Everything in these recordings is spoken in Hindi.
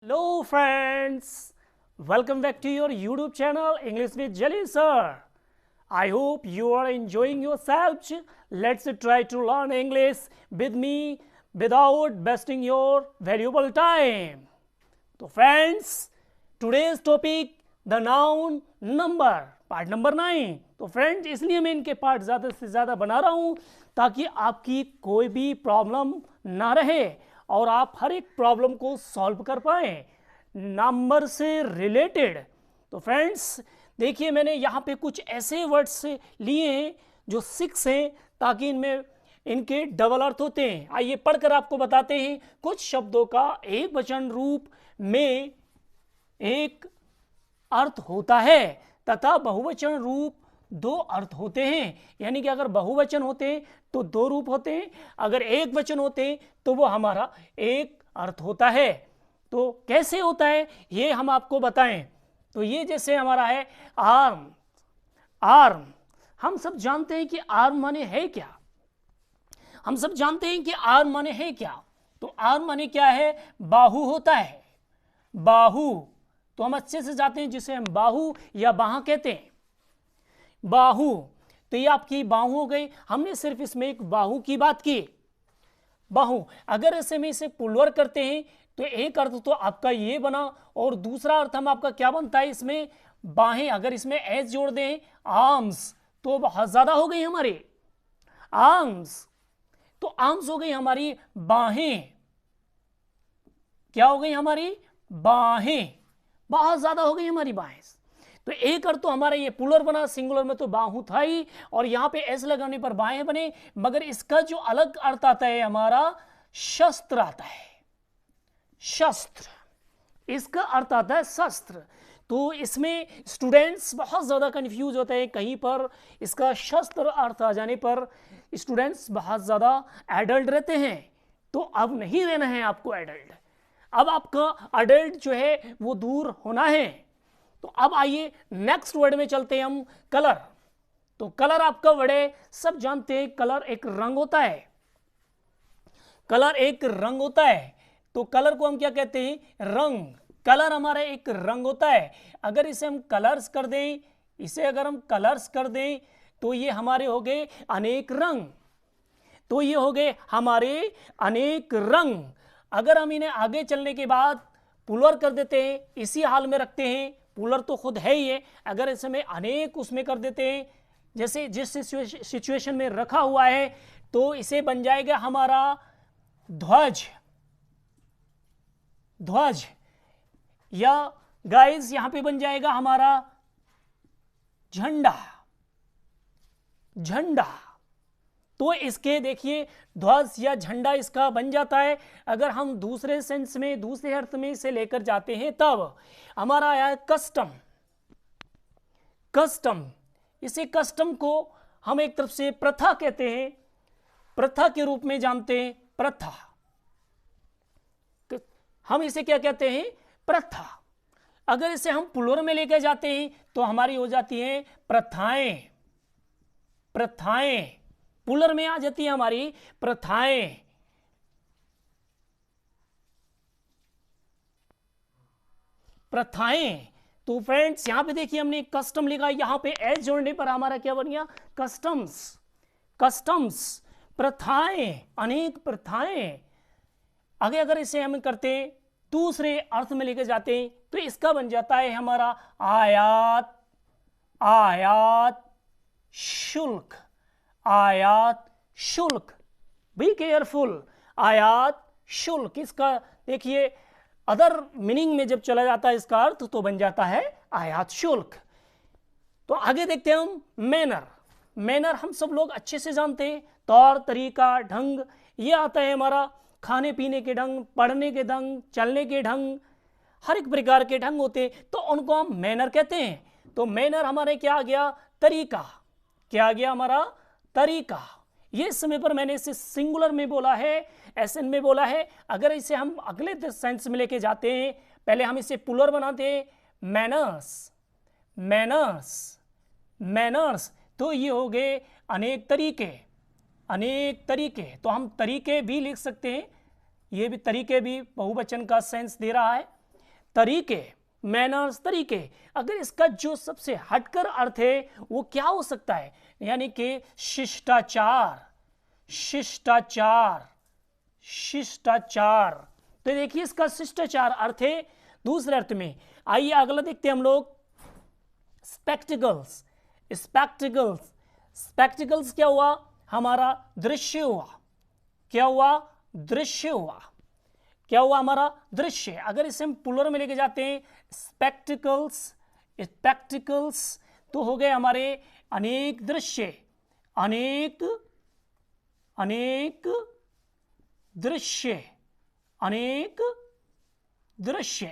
Hello friends, welcome back to your YouTube channel English with Jelly Sir. I hope you are enjoying yourselves. Let's try to learn English with me without wasting your valuable time. So friends, today's topic the noun number, part number 9. तो फ्रेंड्स इसलिए मैं इनके पार्ट ज़्यादा से ज़्यादा बना रहा हूँ ताकि आपकी कोई भी प्रॉब्लम ना रहे और आप हर एक प्रॉब्लम को सॉल्व कर पाएँ नंबर से रिलेटेड. तो फ्रेंड्स देखिए मैंने यहाँ पे कुछ ऐसे वर्ड्स लिए हैं जो 6 हैं ताकि इनमें इनके डबल अर्थ होते हैं. आइए पढ़कर आपको बताते हैं. कुछ शब्दों का एक वचन रूप में एक अर्थ होता है तथा बहुवचन रूप 2 अर्थ होते हैं. यानी कि अगर बहुवचन होते हैं तो 2 रूप होते हैं, अगर एक वचन होते हैं तो वो हमारा एक अर्थ होता है. तो कैसे होता है ये हम आपको बताएं. तो ये जैसे हमारा है आर्म. आर्म हम सब जानते हैं कि आर्म माने है क्या. हम सब जानते हैं कि आर्म माने है क्या. तो आर्म माने क्या है, बाहु होता है. बाहु तो हम अच्छे से जानते हैं जिसे हम बाहु या बाह कहते हैं. बाहु तो ये आपकी बाहु हो गई. हमने सिर्फ इसमें एक बाहु की बात की. बाहु अगर ऐसे में इसे पुलवर करते हैं तो एक अर्थ तो आपका ये बना और दूसरा अर्थ हम आपका क्या बनता है इसमें बाहें. अगर इसमें एस जोड़ दें आर्म्स तो बहुत ज्यादा हो गई हमारी आर्म्स. तो आर्म्स हो गई हमारी बाहें. क्या हो गई हमारी बाहें. बहुत ज्यादा हो गई हमारी बाहें. तो एक अर्थ तो हमारा ये पुलर बना, सिंगुलर में तो बाहु था ही और यहां पे एस लगाने पर बाहें बने. मगर इसका जो अलग अर्थ आता है हमारा शस्त्र आता है. शस्त्र इसका अर्थ आता है शस्त्र. तो इसमें स्टूडेंट्स बहुत ज़्यादा कंफ्यूज होते हैं. कहीं पर इसका शस्त्र अर्थ आ जाने पर स्टूडेंट्स बहुत ज़्यादा एडल्ट रहते हैं. तो अब नहीं रहना है आपको एडल्ट. अब आपका अडल्ट जो है वो दूर होना है. तो अब आइए नेक्स्ट वर्ड में चलते हैं हम. कलर. तो कलर आपका वर्ड है, सब जानते हैं कलर एक रंग होता है. कलर एक रंग होता है. तो कलर को हम क्या कहते हैं, रंग. कलर हमारा एक रंग होता है. अगर इसे हम कलर्स कर दें, इसे अगर हम कलर्स कर दें तो ये हमारे हो गए अनेक रंग. तो ये हो गए हमारे अनेक रंग. अगर हम इन्हें आगे चलने के बाद पुलर कर देते हैं, इसी हाल में रखते हैं, पुलर तो खुद है ही है. अगर इसे में अनेक उसमें कर देते हैं जैसे जिस सिचुएशन में रखा हुआ है तो इसे बन जाएगा हमारा ध्वज. ध्वज या गाइस यहां पे बन जाएगा हमारा झंडा. झंडा. तो इसके देखिए ध्वज या झंडा इसका बन जाता है. अगर हम दूसरे सेंस में दूसरे अर्थ में इसे लेकर जाते हैं तब हमारा आया कस्टम. कस्टम इसे कस्टम को हम एक तरफ से प्रथा कहते हैं, प्रथा के रूप में जानते हैं. प्रथा हम इसे क्या कहते हैं, प्रथा. अगर इसे हम प्लूरल में लेकर जाते हैं तो हमारी हो जाती हैं प्रथाएं. प्रथाएं प्लूरल में आ जाती है हमारी प्रथाएं. प्रथाएं. तो फ्रेंड्स यहां पे देखिए हमने कस्टम लिखा, यहां पे एस जोड़ने पर हमारा क्या बन गया, कस्टम्स. कस्टम्स प्रथाएं, अनेक प्रथाएं. आगे अगर इसे हम करते हैं दूसरे अर्थ में लेकर जाते हैं तो इसका बन जाता है हमारा आयात. आयात शुल्क. आयात शुल्क. Be careful. आयात शुल्क इसका देखिए अदर मीनिंग में जब चला जाता है इसका अर्थ तो बन जाता है आयात शुल्क. तो आगे देखते हैं हम मैनर. मैनर हम सब लोग अच्छे से जानते हैं, तौर तरीका ढंग. ये आता है हमारा खाने पीने के ढंग, पढ़ने के ढंग, चलने के ढंग, हर एक प्रकार के ढंग होते हैं तो उनको हम मैनर कहते हैं. तो मैनर हमारे क्या आ गया, तरीका. क्या आ गया हमारा तरीका. ये समय पर मैंने इसे सिंगुलर में बोला है, एसएन में बोला है. अगर इसे हम अगले सेंस में लेके जाते हैं, पहले हम इसे प्लूरल बनाते हैं मैनर्स. मैनर्स. मैनर्स तो ये हो गए अनेक तरीके. अनेक तरीके. तो हम तरीके भी लिख सकते हैं. ये भी तरीके भी बहुवचन का सेंस दे रहा है. तरीके, मैनर्स तरीके। अगर इसका जो सबसे हटकर अर्थ है वो क्या हो सकता है, यानी कि शिष्टाचार, शिष्टाचार, शिष्टाचार। तो देखिए इसका शिष्टाचार अर्थ है दूसरे अर्थ में। आइए अगला देखते हैं हम लोग, स्पेक्टिकल्स। स्पेक्टिकल्स, स्पेक्टिकल्स क्या हुआ, हमारा दृश्य हुआ। क्या हुआ, दृश्य हुआ। क्या हुआ, हमारा दृश्य। अगर इसे हम पुलर में लेके जाते हैं, स्पेक्टिकल्स, स्पेक्टिकल्स, तो हो गए हमारे अनेक दृश्य, अनेक, अनेक दृश्य, अनेक दृश्य,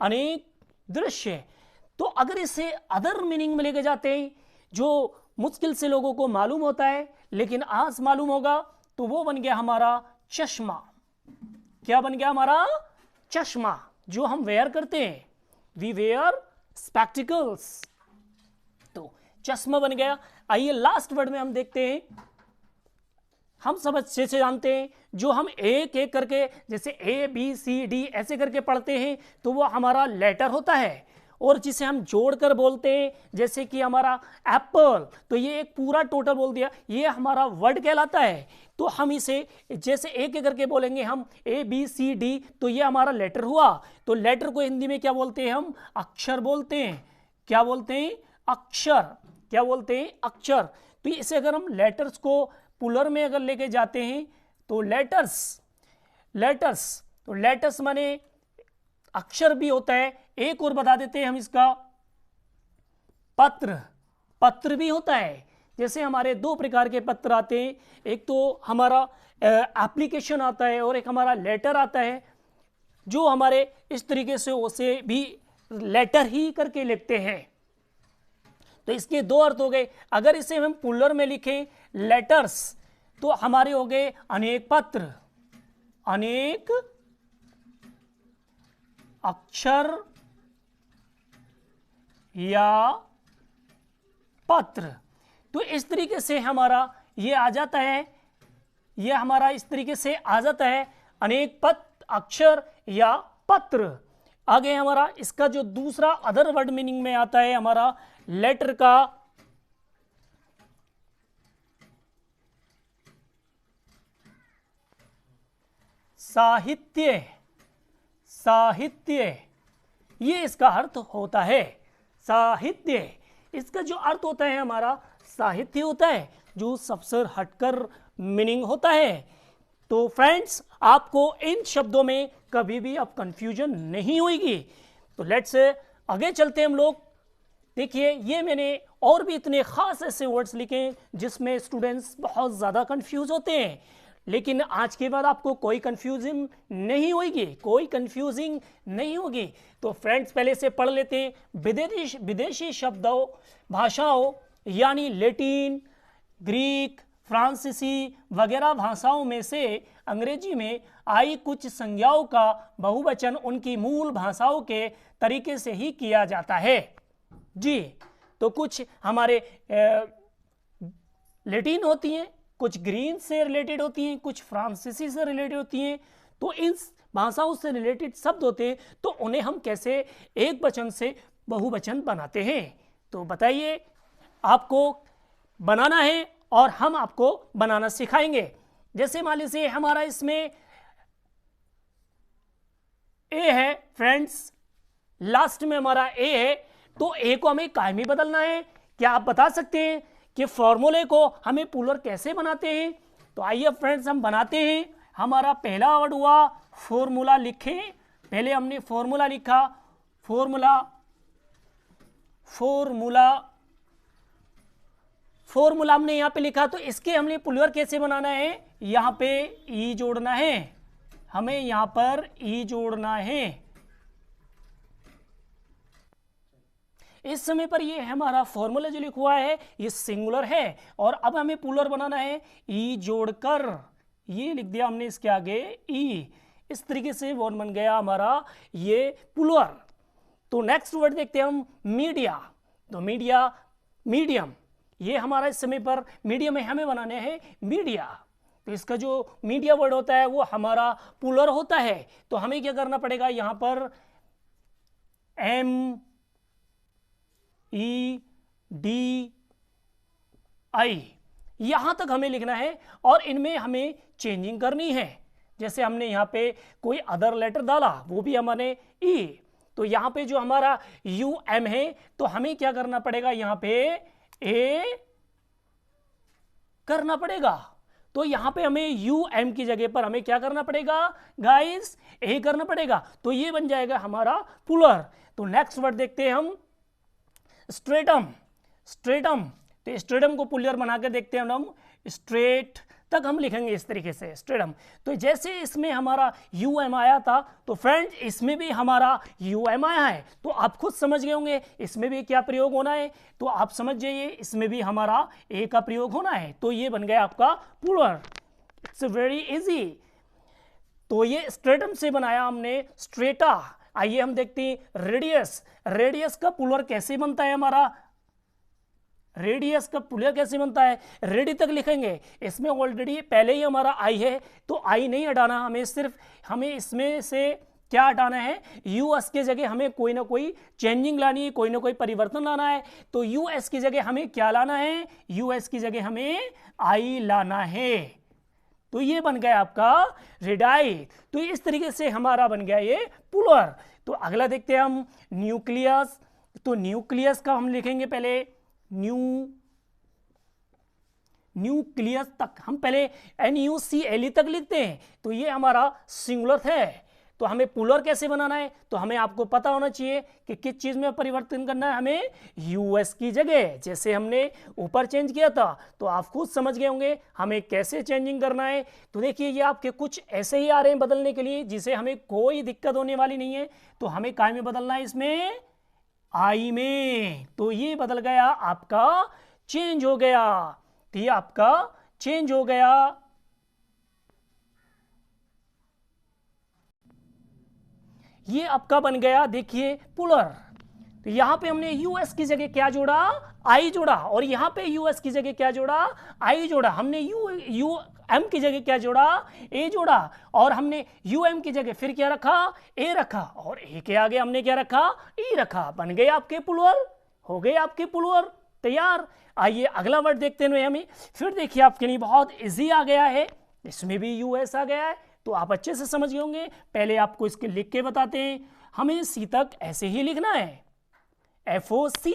अनेक दृश्य। तो अगर इसे अदर मीनिंग में लेके जाते हैं जो मुश्किल से लोगों को मालूम होता है लेकिन आज मालूम होगा, तो वो बन गया हमारा चश्मा। क्या बन गया, हमारा चश्मा, जो हम वेयर करते हैं, वी वेयर स्पेक्टिकल्स। तो चश्मा बन गया। आइए लास्ट वर्ड में हम देखते हैं, हम सब अच्छे से जानते हैं, जो हम एक एक करके जैसे ए बी सी डी ऐसे करके पढ़ते हैं तो वो हमारा लेटर होता है, और जिसे हम जोड़कर बोलते हैं जैसे कि हमारा एप्पल, तो ये एक पूरा टोटल बोल दिया, ये हमारा वर्ड कहलाता है। तो हम इसे जैसे एक एक करके बोलेंगे हम ए बी सी डी, तो ये हमारा लेटर हुआ। तो लेटर को हिंदी में क्या बोलते हैं, हम अक्षर बोलते हैं। क्या बोलते हैं, अक्षर। क्या बोलते हैं, अक्षर। तो इसे अगर हम लेटर्स को पुलर में अगर लेके जाते हैं तो लेटर्स, लेटर्स, तो लेटर्स माने अक्षर भी होता है। एक और बता देते हैं हम इसका, पत्र, पत्र भी होता है। जैसे हमारे दो प्रकार के पत्र आते हैं, एक तो हमारा एप्लीकेशन आता है और एक हमारा लेटर आता है, जो हमारे इस तरीके से उसे भी लेटर ही करके लिखते हैं। तो इसके दो अर्थ हो गए। अगर इसे हम पुलर में लिखें लेटर्स, तो हमारे हो गए अनेक पत्र, अनेक अक्षर या पत्र। तो इस तरीके से हमारा ये आ जाता है, ये हमारा इस तरीके से आ जाता है अनेक पत्र, अक्षर या पत्र। आगे हमारा इसका जो दूसरा अदर वर्ड मीनिंग में आता है हमारा लेटर का साहित्य, साहित्य, ये इसका अर्थ होता है, साहित्य। इसका जो अर्थ होता है हमारा साहित्य होता है, जो सबसे हटकर मीनिंग होता है। तो फ्रेंड्स, आपको इन शब्दों में कभी भी अब कंफ्यूजन नहीं होगी। तो लेट्स आगे चलते हैं हम लोग। देखिए ये मैंने और भी इतने खास ऐसे वर्ड्स लिखे जिसमें स्टूडेंट्स बहुत ज़्यादा कंफ्यूज होते हैं, लेकिन आज के बाद आपको कोई कंफ्यूजिंग नहीं होगी, कोई कंफ्यूजिंग नहीं होगी। तो फ्रेंड्स पहले से पढ़ लेते हैं। विदेशी शब्दों, भाषाओं यानी लैटिन, ग्रीक, फ्रांसीसी वगैरह भाषाओं में से अंग्रेजी में आई कुछ संज्ञाओं का बहुवचन उनकी मूल भाषाओं के तरीके से ही किया जाता है जी। तो कुछ हमारे लैटिन होती हैं, कुछ ग्रीक से रिलेटेड होती हैं, कुछ फ्रांसीसी से रिलेटेड होती हैं। तो इन भाषाओं से रिलेटेड शब्द होते हैं, तो उन्हें हम कैसे एक वचन से बहुवचन बनाते हैं। तो बताइए, आपको बनाना है और हम आपको बनाना सिखाएंगे। जैसे मान लीजिए हमारा इसमें ए है फ्रेंड्स, लास्ट में हमारा ए है, तो ए को हमें कायमी बदलना है। क्या आप बता सकते हैं कि फॉर्मूले को हमें पुलर कैसे बनाते हैं? तो आइए फ्रेंड्स हम बनाते हैं। हमारा पहला वर्ड हुआ फॉर्मूला। लिखें, पहले हमने फॉर्मूला लिखा, फॉर्मूला, फॉर्मूला, फॉर्मूला हमने यहां पे लिखा। तो इसके हमने पुलर कैसे बनाना है? यहां पे ई जोड़ना है, हमें यहां पर ई जोड़ना है। इस समय पर ये हमारा फॉर्मूला जो लिखा हुआ है ये सिंगुलर है, और अब हमें पुलर बनाना है ई जोड़कर। ये लिख दिया हमने इसके आगे ई। इस तरीके से वर्ड बन गया हमारा ये पुलर। तो नेक्स्ट वर्ड देखते हैं हम, मीडिया। तो मीडिया, मीडियम, ये हमारा इस समय पर मीडियम में हमें बनाने हैं मीडिया। तो इसका जो मीडिया वर्ड होता है वो हमारा पुलर होता है। तो हमें क्या करना पड़ेगा, यहाँ पर यहां तक हमें लिखना है और इनमें हमें चेंजिंग करनी है। जैसे हमने यहां पे कोई अदर लेटर डाला, वो भी हमारे ई, तो यहां पे जो हमारा यू एम है तो हमें क्या करना पड़ेगा, यहां पे ए करना पड़ेगा। तो यहां पे हमें यू एम की जगह पर हमें क्या करना पड़ेगा गाइस, ए करना पड़ेगा। तो ये बन जाएगा हमारा पुलर। तो नेक्स्ट वर्ड देखते हैं हम, स्ट्रेटम। स्ट्रेटम, तो स्ट्रेटम को पुलर बना के देखते हैं हम, स्ट्रेट तक हम लिखेंगे इस तरीके से स्ट्रेटम। तो जैसे इसमें हमारा यू एम आया था तो फ्रेंड्स इसमें भी हमारा यू एम आया है। तो आप खुद समझ गए होंगे इसमें भी क्या प्रयोग होना है, तो आप समझ जाइए इसमें भी हमारा ए का प्रयोग होना है। तो ये बन गया आपका पुलर। It's very easy. तो ये स्ट्रेटम से बनाया हमने स्ट्रेटा। आइए हम देखते हैं रेडियस। रेडियस का पुलर कैसे बनता है हमारा, रेडियस का पुलर कैसे बनता है, रेडी तक लिखेंगे। इसमें ऑलरेडी पहले ही हमारा आई है तो आई नहीं हटाना हमें, सिर्फ हमें इसमें से क्या हटाना है, यूएस की जगह हमें कोई ना कोई चेंजिंग लानी है, कोई ना कोई परिवर्तन लाना है। तो यूएस की जगह हमें क्या लाना है, यूएस की जगह हमें आई लाना है। तो ये बन गया आपका रेडाई। तो इस तरीके से हमारा बन गया ये पुलर। तो अगला देखते हैं हम न्यूक्लियस। तो न्यूक्लियस का हम लिखेंगे पहले न्यूक्लियस तक हम पहले NUCLE तक लिखते हैं। तो ये हमारा सिंगुलर है। तो हमें पुलर कैसे बनाना है, तो हमें आपको पता होना चाहिए कि किस चीज में परिवर्तन करना है, हमें यूएस की जगह। जैसे हमने ऊपर चेंज किया था तो आप खुद समझ गए होंगे हमें कैसे चेंजिंग करना है। तो देखिए ये आपके कुछ ऐसे ही आ रहे हैं बदलने के लिए जिसे हमें कोई दिक्कत होने वाली नहीं है। तो हमें काय में बदलना है, इसमें आई में। तो ये बदल गया आपका, चेंज हो गया। तो ये आपका चेंज हो गया। ये आपका बन गया देखिए पुलर। तो यहां पे हमने यूएस की जगह क्या जोड़ा, आई जोड़ा, और यहां पे यूएस की जगह क्या जोड़ा, आई जोड़ा। हमने यू एम की जगह क्या जोड़ा, ए जोड़ा, और हमने यू एम की जगह फिर क्या रखा, ए रखा, और ए के आगे हमने क्या रखा, ई रखा। बन गए आपके पुलर, हो गए आपके पुलर तैयार। आइए अगला वर्ड देखते हैं हमें। फिर देखिए आपके लिए बहुत इजी आ गया है, इसमें भी यूएस आ गया है। तो आप अच्छे से समझ गए होंगे। पहले आपको इसके लिख के बताते हैं, हमें सी तक ऐसे ही लिखना है, FOC।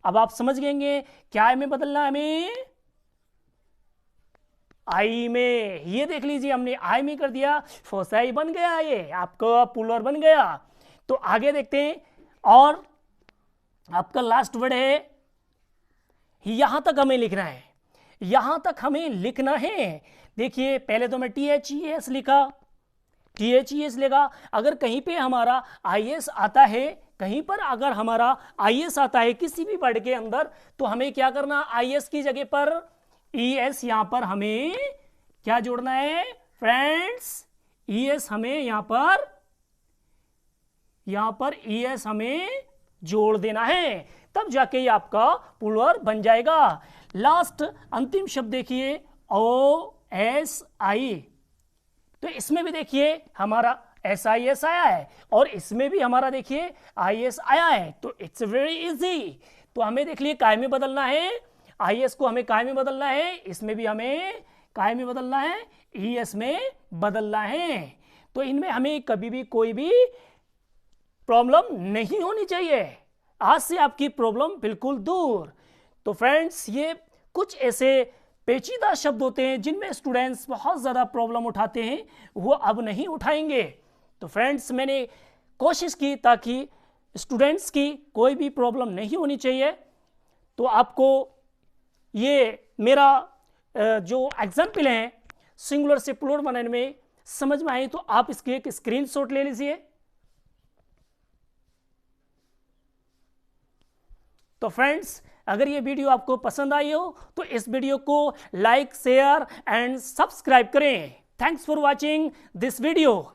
अब आप समझ गएंगे क्या में बदलना है हमें, आई में। ये देख लीजिए हमने आई में कर दिया, फोसाई बन गया, ये आपका पुलर बन गया। तो आगे देखते हैं, और आपका लास्ट वर्ड है, यहां तक हमें लिखना है, यहां तक हमें लिखना है। देखिए पहले तो मैं THES लिखा, THES लिखा। अगर कहीं पे हमारा IS आता है, कहीं पर अगर हमारा IS आता है किसी भी वर्ड के अंदर, तो हमें क्या करना, IS की जगह पर ES यहां पर हमें क्या जोड़ना है फ्रेंड्स, ES हमें यहां पर ES हमें जोड़ देना है, तब जाके ये आपका पुलर बन जाएगा। लास्ट अंतिम शब्द देखिए OSI। तो इसमें भी देखिए हमारा SIS आया है, और इसमें भी हमारा देखिए IS आया है। तो इट्स वेरी इजी। तो हमें देख लिए काय में बदलना है, IS को हमें काय में बदलना है, इसमें भी हमें काय में बदलना है, ES में बदलना है। तो इनमें हमें कभी भी कोई भी प्रॉब्लम नहीं होनी चाहिए। आज से आपकी प्रॉब्लम बिल्कुल दूर। तो फ्रेंड्स ये कुछ ऐसे पेचीदा शब्द होते हैं जिनमें स्टूडेंट्स बहुत ज़्यादा प्रॉब्लम उठाते हैं, वो अब नहीं उठाएंगे। तो फ्रेंड्स मैंने कोशिश की ताकि स्टूडेंट्स की कोई भी प्रॉब्लम नहीं होनी चाहिए। तो आपको ये मेरा जो एग्जाम्पल है सिंगुलर से प्लूरल बनाने में समझ में आई, तो आप इसके एक स्क्रीनशॉट ले लीजिए। तो फ्रेंड्स अगर ये वीडियो आपको पसंद आई हो तो इस वीडियो को लाइक, शेयर एंड सब्सक्राइब करें। Thanks for watching this video.